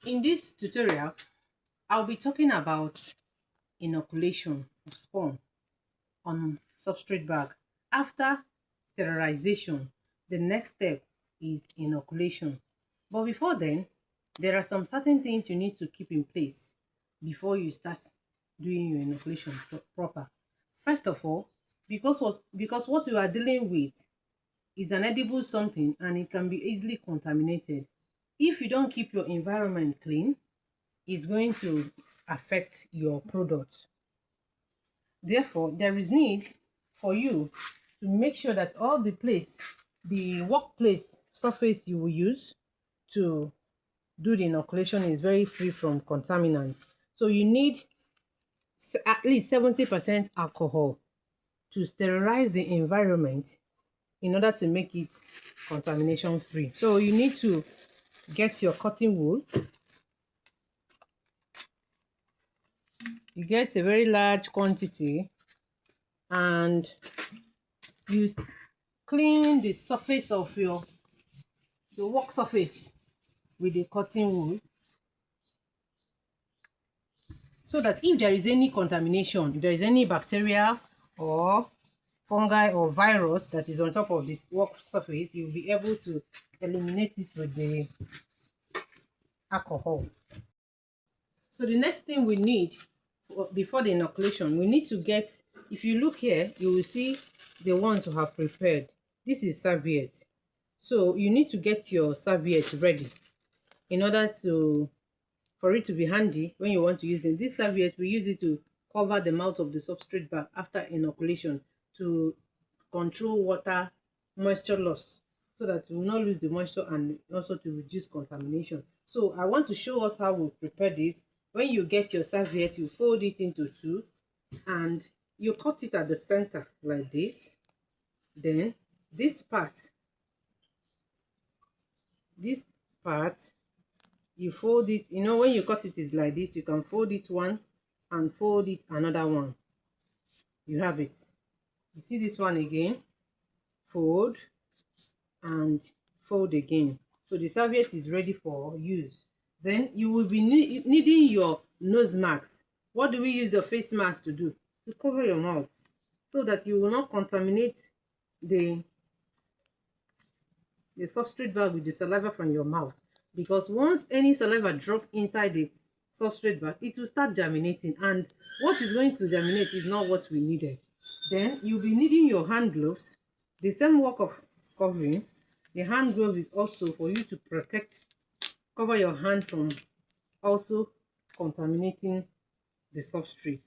In this tutorial, I'll be talking about inoculation of spawn on substrate bag. After sterilization, the next step is inoculation. But before then, there are some certain things you need to keep in place before you start doing your inoculation proper. First of all, because what you are dealing with is an edible something and it can be easily contaminated. If you don't keep your environment clean, it's going to affect your product. Therefore, there is need for you to make sure that all the workplace surface you will use to do the inoculation is very free from contaminants. So you need at least 70% alcohol to sterilize the environment in order to make it contamination free. So you need to get your cotton wool. You get a very large quantity and you clean the surface of the work surface with the cotton wool, so that if there is any contamination, if there is any bacteria or fungi or virus that is on top of this work surface, you'll be able to eliminate it with the alcohol. So the next thing we need before the inoculation, we need to get, if you look here, you will see the ones you have prepared. This is serviette. So you need to get your serviette ready in order for it to be handy when you want to use it. This serviette, we use it to cover the mouth of the substrate bag after inoculation to control water moisture loss, so that we will not lose the moisture and also to reduce contamination. So I want to show us how we prepare this. When you get your serviette, you fold it into two and you cut it at the center like this. Then this part you fold it. You know, when you cut it is like this, you can fold it one and fold it another one. You have it. You see this one again, fold and fold again. So the serviette is ready for use. Then you will be needing your nose mask. What do we use your face mask to do? To cover your mouth, so that you will not contaminate the substrate bag with the saliva from your mouth. Because once any saliva drop inside the substrate bag, it will start germinating, and what is going to germinate is not what we needed. Then you'll be needing your hand gloves. The same work of covering. The hand glove is also for you to cover your hand from also contaminating the substrate.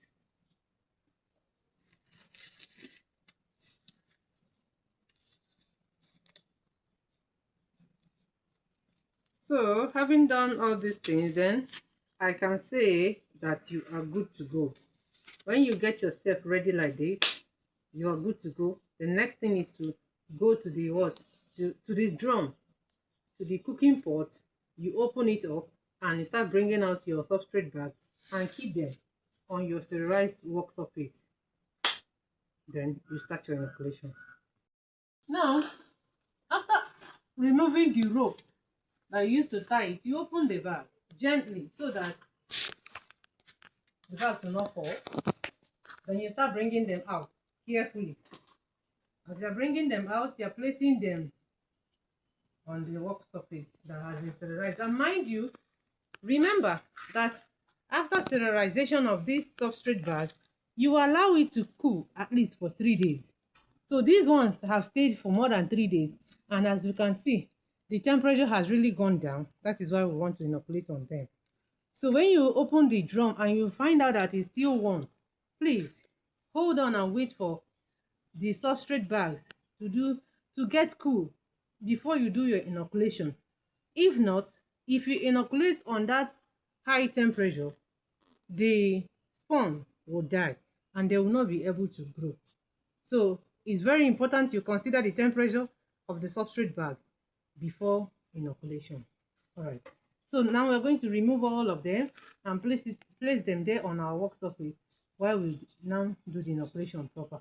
So having done all these things, then I can say that you are good to go. When you get yourself ready like this, you are good to go. The next thing is to go to the to this drum, to the cooking pot. You open it up and you start bringing out your substrate bag and keep them on your sterilized work surface. Then you start your inoculation. Now, after removing the rope that you used to tie it, you open the bag gently so that the bag will not fall. Then you start bringing them out carefully. As you're bringing them out, you're placing them on the work surface that has been sterilized. And mind you, remember that after sterilization of this substrate bag, you allow it to cool at least for 3 days. So these ones have stayed for more than 3 days, and as you can see, the temperature has really gone down. That is why we want to inoculate on them. So when you open the drum and you find out that it's still warm, please hold on and wait for the substrate bags to get cool before you do your inoculation. If not, if you inoculate on that high temperature, the spawn will die and they will not be able to grow. So it's very important you consider the temperature of the substrate bag before inoculation. All right, so now we're going to remove all of them and place them there on our work surface while we now do the inoculation proper.